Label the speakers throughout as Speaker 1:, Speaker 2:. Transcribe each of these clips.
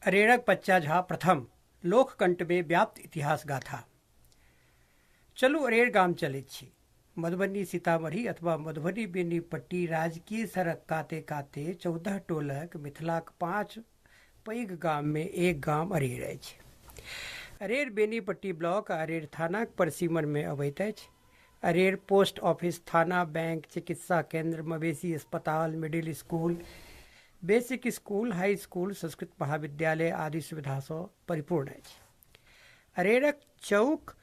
Speaker 1: अरेड़क बच्चा झा प्रथम लोककंठ में व्याप्त इतिहास गाथा। चलू अरेड़ गाम चलैत छी। मधुबनी सीतामढ़ी अथवा मधुबनी बेनीपट्टी राजकीय सड़क काते काते 14 टोलक मिथिलाक 5 पैघ गाम में एक गाम अरेड़ अछि। अरेड़ बेनीपट्टी ब्लॉक आ अरेड़ थानाक परिसीमन में अबैत अछि। अरेड़ पोस्ट ऑफिस, थाना, बैंक, चिकित्सा केंद्र, मवेशी अस्पताल, मिडिल स्कूल, बेसिक स्कूल, हाई स्कूल, संस्कृत महाविद्यालय आदि सुविधा से परिपूर्ण अछि। अरेड़क चौक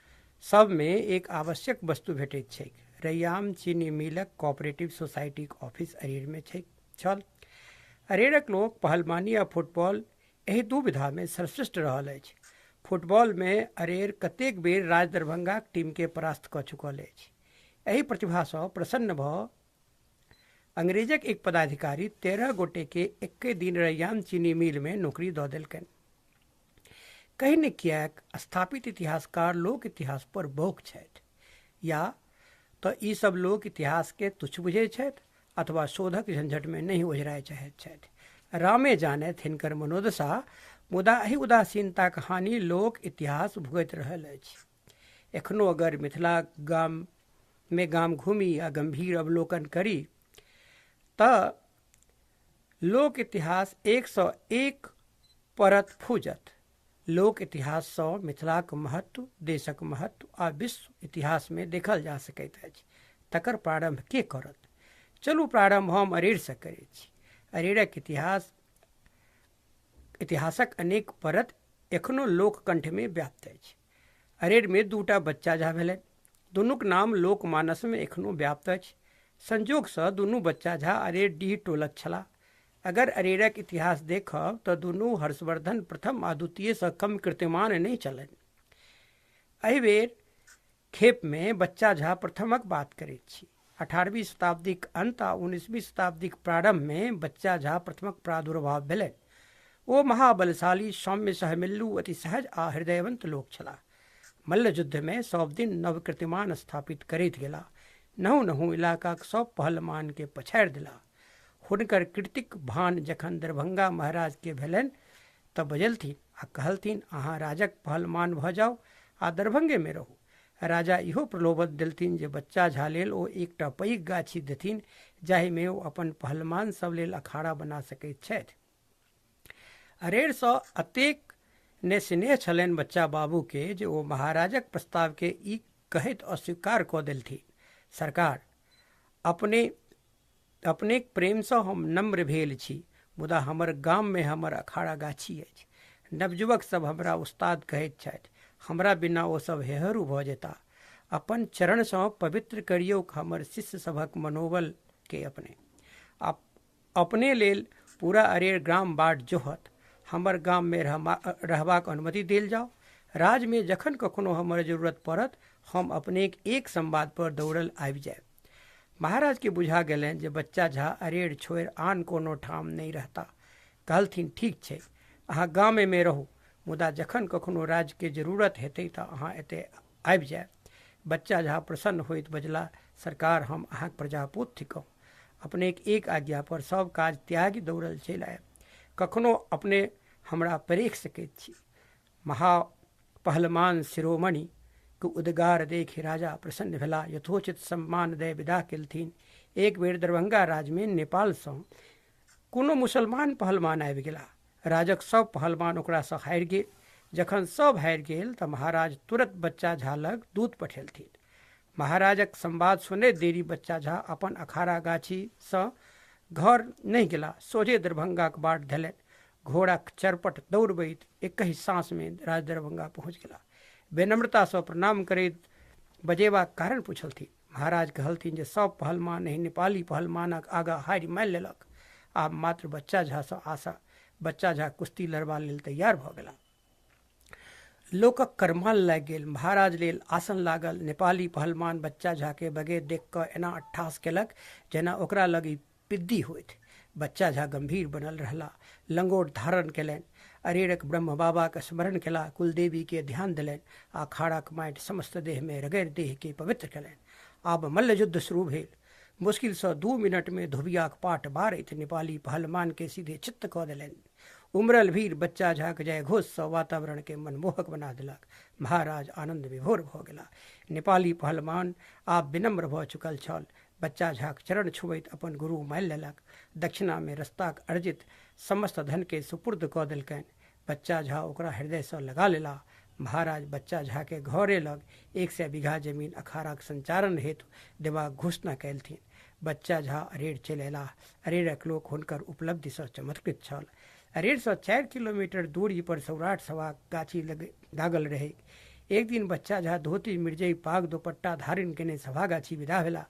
Speaker 1: सब में एक आवश्यक वस्तु भेटैत छैक। रैयाम चीनी मिलक कोऑपरेटिव सोसाइटीक ऑफिस अरेड़ में छल। अरेड़क लोक पहलवानी आ फुटबॉल एहि दू विधा में सर्वश्रेष्ठ रहल अछि। फुटबॉल में अरेड़ कतेक बेर राज दरभंगाक टीम के परास्त कऽ चुकल अछि। एहि प्रतिभा सँ प्रसन्न भऽ अंग्रेजक एक पदाधिकारी 13 गोटे के एके दिन रैयाम चीनी मिल में नौकरी दऽ देलकनि। कहीं न किएक स्थापित इतिहासकार लोक इतिहास पर बौक छथि, या तो ई सब लोक इतिहास के तुच्छ बुझै छथि अथवा शोधक झंझट में नहीं ओझराय चाहैत छथि। रामे जानैत हिनकर मनोदशा, मुदा एहि उदासीनताक हानि लोक इतिहास भुगति रहल अछि। एखनो अगर मिथिला गाम घूमी आ गंभीर अवलोकन करी तऽ लोक इतिहास 101 परत फूजत। लोक इतिहास सँ मिथिलाक महत्व, देशक महत्व आ विश्व इतिहास में देखल जा सकैत अछि। तकर प्रारंभ के करत? चलू प्रारंभ हम अरेड़ सँ करैत छी। अरेड़क इतिहासक अनेक परत एखनो लोककंठ में व्याप्त अछि। अरेड़ में दूटा बच्चा झा भेलनि। दुनूक नाम लोकमानस में एखनो व्याप्त अछि। संजोग सँ दुनू बच्चा झा अरेड़-डीह टोलक छलाह। अगर अरेड़क इतिहास देखब तऽ दुनू हर्षवर्धन प्रथम आ द्वितीय सँ कम कीर्तिमान नहीं चलनि। एहि बेर खेप में बच्चा झा प्रथमक बात करैत छी। 18वीं शताब्दीक अंत आ 19वीं शताब्दीक प्रारंभ में बच्चा झा प्रथमक प्रादुर्भाव भेलनि। ओ महाबलशाली, सौम्य, सहमिल्लू, अति सहज आ हृदयवंत लोक छलाह। मल्ल युद्ध में सब दिन नव कीर्तिमान स्थापित करैत गेला। नहु नहु इलाकाक सब पहलमान के पछाड़ि देला। हुनकर कीर्तिक भान जखन दरभंगा महाराज के भेलनि तऽ बजलथिन आ कहलथिन, अहाँ राजक पहलमान भऽ जाउ आ दरभंगे में रहू। राजा इहो प्रलोभन देलथिन जे बच्चा झा लेल ओ एकटा पैघ गाछी देथिन, जाहि में ओ अपन पहलमान सब लेल अखाड़ा बना सकैत छथि। अरेड़ सँ अतेक ने स्नेह छलनि बच्चा बाबू के जे ओ महाराजक प्रस्ताव के ई कहैत अस्वीकार कऽ देलथिन, सरकार, अपने प्रेम सँ हम नम्र भेल छी, मुदा हमर गाम में हमर अखाड़ा गाछी अछि। नवयुवक सब हमरा उस्ताद कहैत छथि, हमरा बिना ओ सब हेहरू भऽ जेता। अपन चरण सँ पवित्र करियौ हमर शिष्य सभक मनोबल के। अपने लेल पूरा अरेड़ ग्राम बाट जोहत। हमर गाम में रहबाक अनुमति देल जाओ। राज में जखन कखनो हमर जरूरत पड़त, हम अपने एक संवाद पर दौड़ल आबि जायब। महाराज के बुझा गेलनि जे बच्चा झा अरेड़ छोड़ि आन कोनो ठाम नहीं रहता। कहलथिन, ठीक छै, अहाँ गामे में रहू, मुदा जखन कखनो राज के जरूरत हेतै तऽ अहाँ एते आबि जायब। बच्चा झा प्रसन्न होइत बजला, सरकार, हम अहाँक प्रजापुत्र थिकौं। अपने एक आज्ञा पर सब काज त्यागी दौड़ल चलि आयब। कखनो अपने हमरा परेख सकैत छी। महापहलमान शिरोमणि के उद्गार देखि राजा प्रसन्न भेला, यथोचित सम्मान दय विदा केलथिन। एक बेर दरभंगा राज में नेपाल सँ कोनो मुसलमान पहलमान आबि गेला। राजक सब पहलमान ओकरा सँ हारि गेल। जखन सब हारि गेल तऽ महाराज तुरंत बच्चा झा लग दूत पठेलथिन। महाराजक संवाद सुनैत देरी बच्चा झा अपन अखाड़ा गाछी सँ घर नहीं गेला, सोझे दरभंगाक बाट धयलनि। घोड़ाक चरपट दौड़बैत एकहि सांस में राज दरभंगा पहुँच गेला। विनम्रता सँ प्रणाम करैत बजेबाक कारण पूछलथिन। महाराज कहलथिन जे सब पहलमान एहि नेपाली पहलमानक आगा हारि मानि लेलक। आब मात्र बच्चा झा सँ आशा। बच्चा झा कुश्ती लड़बा लेल तैयार भऽ गेला। लोकक करमाल लागि गेल। महाराज लेल आसन लागल। नेपाली पहलमान बच्चा झा के बगैर देख कऽ एना अट्ठास केलक जेना ओकरा लग ई पिद्दी होइत। बच्चा झा गंभीर बनल रहला, लंगोट धारण केलनि, अरेड़क ब्रह्म बाबा के स्मरण केला, कुलदेवी के ध्यान देलनि आ अखाड़ाक माटि समस्त देह में रगड़ि देह के पवित्र केलनि। आब मल्ल युद्ध शुरू भेल। मुश्किल सँ 2 मिनट में धोबियाक पाट बारैत नेपाली पहलमान के सीधे चित्त कऽ देलनि। उमरल भीर बच्चा झाक जय घोष सँ वातावरण के मनमोहक बना देलक। महाराज आनंद विभोर भ गेला। नेपाली पहलवान आब विनम्र भ चुकल छल। बच्चा झाक चरण छुबैत अपन गुरु मानि लेलक। दक्षिणा में रस्ताक अर्जित समस्त धन के सुपुर्द कऽ देलकनि। बच्चा झा ओकरा हृदय सँ लगा लेला। महाराज बच्चा झा के घरे लग 100 बीघा जमीन अखाड़ाक संचालन हेतु देबाक घोषणा कयलथिन। बच्चा झा अरेर चलि अयलाह। अरेरक लोक हुनकर उपलब्धि सँ चमत्कृत छल। अरेर सँ 4 किलोमीटर दूरी पर सौराठ सभा गाछी लागल रहै। एक दिन बच्चा झा धोती मिर्जई पाग दुपट्टा धारण केने सभा गाछी विदा भेला।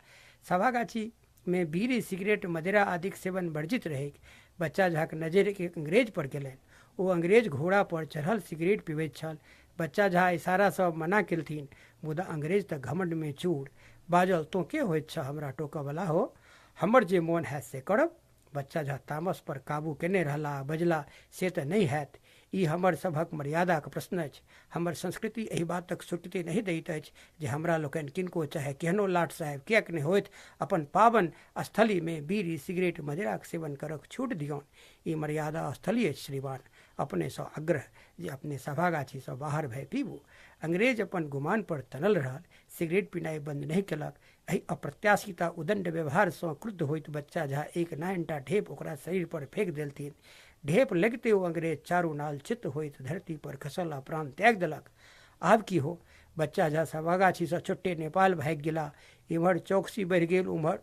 Speaker 1: सभा गाछी में बीड़ी सिगरेट मदिरा आदिक सेवन वर्जित रहै। बच्चा झाक नजर एक अंग्रेज पर गेलनि। ओ अंग्रेज घोड़ा पर चढ़ल सिगरेट पीबैत छल। बच्चा झा इशारा सँ मना केलथिन, मुदा अंग्रेज तऽ घमंड में चूर बाजल, तो के होइत छ हमरा टोकऽ वाला हो, हमर जे मोन हैत से करब। बच्चा झा तामस पर काबू केने रहला। बजला, से तऽ नहि हैत, ई हमर सभक मर्यादाक प्रश्न अछि। हमर संस्कृति एहि बातक स्वीकृति नहि दैत अछि जे हमरा लोकनि किनको चाहे केहनो लाट साहेब किएक नहि होइत अपन पावन स्थली में बीड़ी सिगरेट मदिराक सेवन करक छूट दियौन। ई मर्यादा स्थली अछि श्रीमान, अपने सँ आग्रह जे अपने सभागाछी सँ बाहर भय पीबू। अंग्रेज अपन गुमान पर तनल रहल, सिगरेट पीनाइ बंद नहीं केलक। एहि अप्रत्याशित उदंड व्यवहार सँ क्रुद्ध होइत बच्चा झा एक नाइनटा ढेप ओकरा शरीर पर फेंक देलथिन। ढेप लगते ओ अंग्रेज चारू नाल चित्त होइत धरती पर खसल आ प्राण त्याग देलक। आब की हो? बच्चा झा सभागाछी सँ छुट्टे नेपाल भागि गेला। इम्हर चौकसी बढ़ि गेल, उम्हर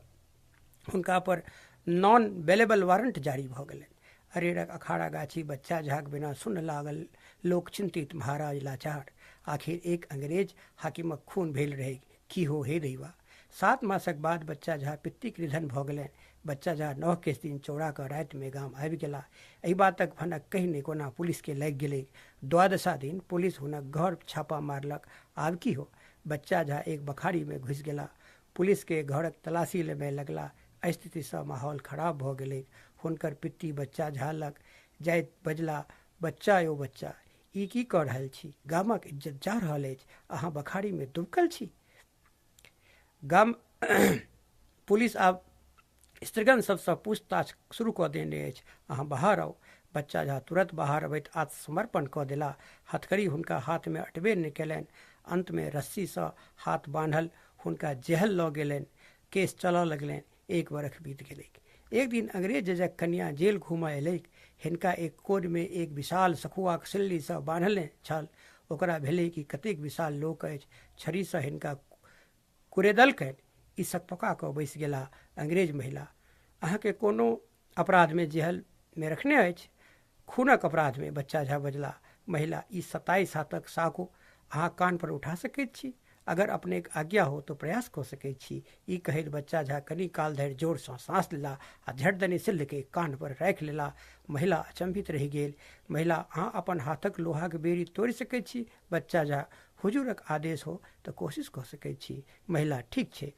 Speaker 1: हुनका पर नॉन बेलेबल वारंट जारी भऽ गेलनि। अरेरक अखाड़ा गाछी बच्चा झाक बिना सुन्न लागल। लोक चिंतित, महाराज लाचार। आखिर एक अंग्रेज हाकिमक खून भेल रहै। की हो हे दैवा। 7 मासक बाद बच्चा झा पित्तीक निधन भऽ गेलनि। बच्चा झा 9 के दिन चौड़ा कऽ राति में गाम आबि गेला। एहि बातक भनक कहीं ने कोना पुलिस के लागि गेलै। 12 दिन पुलिस हुनक घर छापा मारलक। आब की हो? बच्चा झा एक बखारी में घुसि गेला। पुलिस के घरक तलाशी लेबे लगला। स्थिति सँ माहौल खराब भऽ गेलै। हुनकर पित्ती बच्चा झा लग जाइत बजला, बच्चा यौ बच्चा, ई की कऽ रहल छी? गामक इज्जत जा रहल अछि, अहाँ बखारी में दुबकल छी। गाम पुलिस आब स्त्रीगण सबसँ पूछताछ शुरू कऽ देने अछि, अहाँ बाहर आउ। बच्चा झा तुरंत बाहर अबैत आत्मसमर्पण कऽ देला। हथकड़ी हुनका हाथ में अटबे नहि केलनि। अंत में रस्सी सँ हाथ बान्हल हुनका जेहल लऽ गेलनि। केस चलऽ लगलनि। 1 वर्ष बीत गेलै। एक दिन अंग्रेज जजक कन्या जेल घूमऽ अयलैक। हिनका एक कोर में एक विशाल सखुआक सिल्ली सँ बान्हले छल। ओकरा भेलै कि कतेक विशाल लोक अछि। छड़ी सँ हिनका कुरेदलकनि। ई सकपका कऽ बैसि गेला। अंग्रेज महिला, अहाँके कोनो अपराध में जेहल में रखने अछि? खूनक अपराध में, बच्चा झा बजला। महिला, ई 27 हाथक साँको अहाँ कान पर उठा सकैत छी? अगर अपने आज्ञा हो तो प्रयास कऽ सकैत छी। ई कहैत बच्चा झा कनी काल धरि जोर सँ सांस लेला आ झटदने सिल्ल के कान पर राखि लेला। महिला अचंभित रहि गेल। महिला, अहाँ अपन हाथक लोहाक बेड़ी तोड़ि सकैत छी? बच्चा झा, हुजूरक आदेश हो तऽ कोशिश कऽ सकैत छी। महिला, ठीक छै,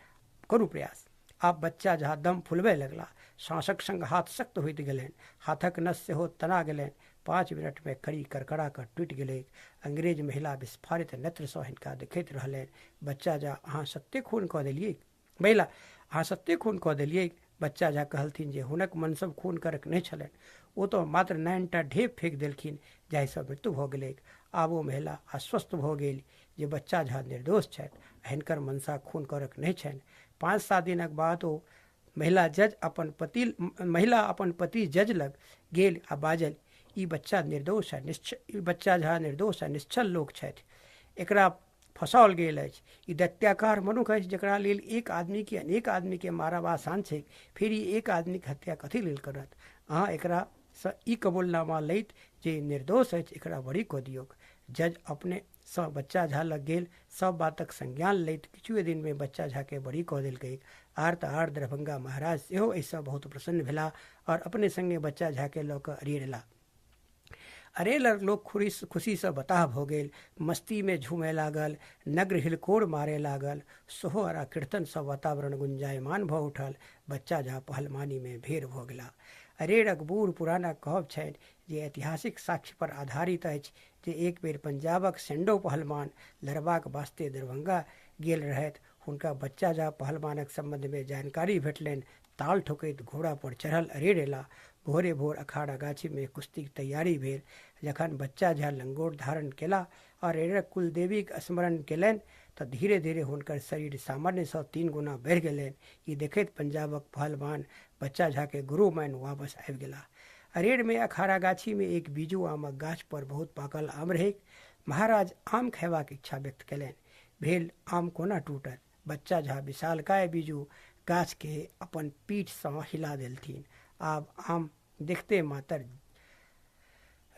Speaker 1: करू प्रयास। आब बच्चा झा दम फुलबय लगला। सांसक संग हाथ सख्त होइत गेलनि। हाथक नस सेहो तना गेलनि। 5 मिनट में कड़ी करकड़ा कऽ टूटि गेलै। अंग्रेज महिला विस्फारित नेत्र सँ हिनका देखैत रहलनि। बच्चा झा, अहाँ सत्ते खून कऽ देलियै? महिला, अहाँ सत्ते खून कऽ देलियै? बच्चा झा कहलथिन जे हुनक मनसब खून करक नहि छलनि। ओ तऽ मात्र 9टा ढेप फेंक देलखिन, जाहि सँ मृत्यु भऽ गेलैक। आब ओ महिला आश्वस्त भऽ गेल जे बच्चा झा निर्दोष छथि आ हिनकर मनसा खून करक नहि छनि। 5-7 दिनक बाद ओ महिला अपन पति जज लग गेल आ बाजल, ई बच्चा झा निर्दोष आ निश्चल लोक छथि। एकरा फंसाओल गेल अछि। ई दैत्याकार मनुष्य अछि जकरा लेल एक आदमी के अनेक आदमी के मारब आसान छै, फिर ई एक आदमी के हत्या कथी लेल करत? अहाँ एकरा सँ ई कबूलनामा लैत जे निर्दोष अछि, एकरा बरी कऽ दियौक। जज अपने सँ बच्चा झा लग गेल। सब बातक संज्ञान लैत किछुए दिन में बच्चा झा के बरी कऽ देलकै। आर्त आर दरभंगा महाराज सेहो एहिसँ बहुत प्रसन्न भेला और अपने संगे बच्चा झा के लऽ कऽ अरेर एला। अरेर लोक खुशी सँ बताह भऽ गेल। मस्ती में झूमय लागल, नग्र हिलकोर मारे लागल। सोहर आ कीर्तन सँ वातावरण गुंजायमान भऽ उठल। बच्चा झा पहलवानी में भेर भऽ गेला। अरेरक बूढ़ पुरानक कहब छनि जे ऐतिहासिक साक्ष्य पर आधारित अछि जे एक बेर पंजाबक सेंडो पहलवान लड़बाक वास्ते दरभंगा गेल रहथि। हुनका बच्चा झा पहलवानक संबंध में जानकारी भेटलनि। ताल ठोकैत घोड़ा पर चढ़ल अरेर एला। भोरे भोर अखाड़ा गाछी में कुश्ती की तैयारी भेल। जखन बच्चा झा लंगोट धारण केला और अरेरक कुलदेवी के स्मरण केलनि तऽ धीरे धीरे हुनकर शरीर सामान्य सँ 3 गुना बढ़ि गेलनि। ई देखैत पंजाबक पहलवान बच्चा झा के गुरु मान वापस आबि गेला। अरेर में अखाड़ा गाछी में एक बीजू आमक गाछ पर बहुत पाकल आम रहै। महाराज आम खयबाक इच्छा व्यक्त केलनि। भेल आम कोना टूटत। बच्चा झा विशालकाय बीजू गाछ के अपन पीठ सँ हिला देलथिन। आब आम देखते मात्र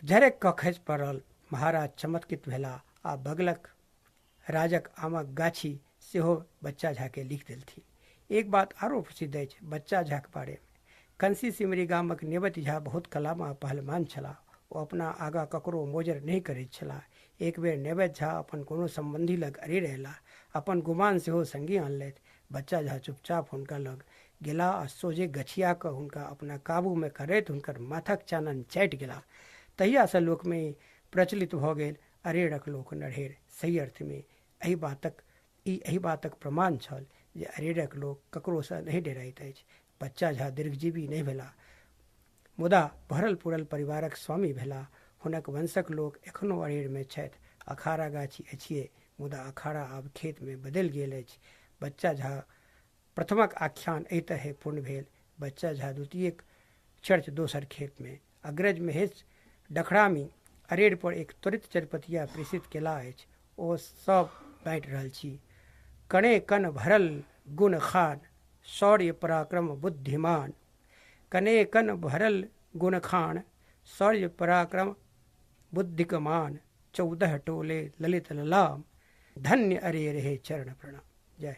Speaker 1: झरक कऽ खसि पड़ल। महाराज चमत्कृत भेला आ बगलक राजक आमक गाछी सेहो बच्चा झा के लिख देलथिन। एक बात आरो प्रसिद्ध अछि बच्चा झा के बारे में। कंसी सिमरी गामक नेवती झा बहुत कलामा पहलवान छलाह। ओ अपना आगा ककरो मोजर नहीं करैत छलाह। एक बेर नेवत झा अपन कोनो संबंधी लग अरेर अयलाह। अपन गुमान सेहो संगी आनलथि। बच्चा झा चुपचाप हुनका लग गेला आ सोझे गछिया कऽ हुनका अपना काबू में करैत हुनकर माथक चानन चाटि गेला। तहिया सँ लोक में प्रचलित भऽ गेल अरेरक लोक नरहेर। सही अर्थ में एहि बातक प्रमाण छल जे अरेरक लोक ककरो सँ नहीं डराइत अछि। बच्चा झा दीर्घजीवी नहीं भेला, मुदा भरल पूरल परिवारक स्वामी भेला। हुनक वंशक लोक एखनो अरेर में छथि। अखाड़ा गाछी अछिये, मुदा अखाड़ा आब खेत में बदलि गेल अछि। बच्चा झा प्रथमक आख्यान एहि तरहे पूर्ण भेल। बच्चा झा द्वितीयक चर्च दोसर खेत में। अग्रज महेश डखरामी अरेर पर एक त्वरित चरपतिया प्रेषित केला अछि। ओ सब बाँटि रहल छी। कणे कन भरल गुण खान, शौर्य पराक्रम बुद्धिमान। कने कन भरल गुण खान, शौर्य पराक्रम बुद्धिकमान। 14 टोले ललित ललाम, धन्य अरेर हे चरण प्रणाम। जय।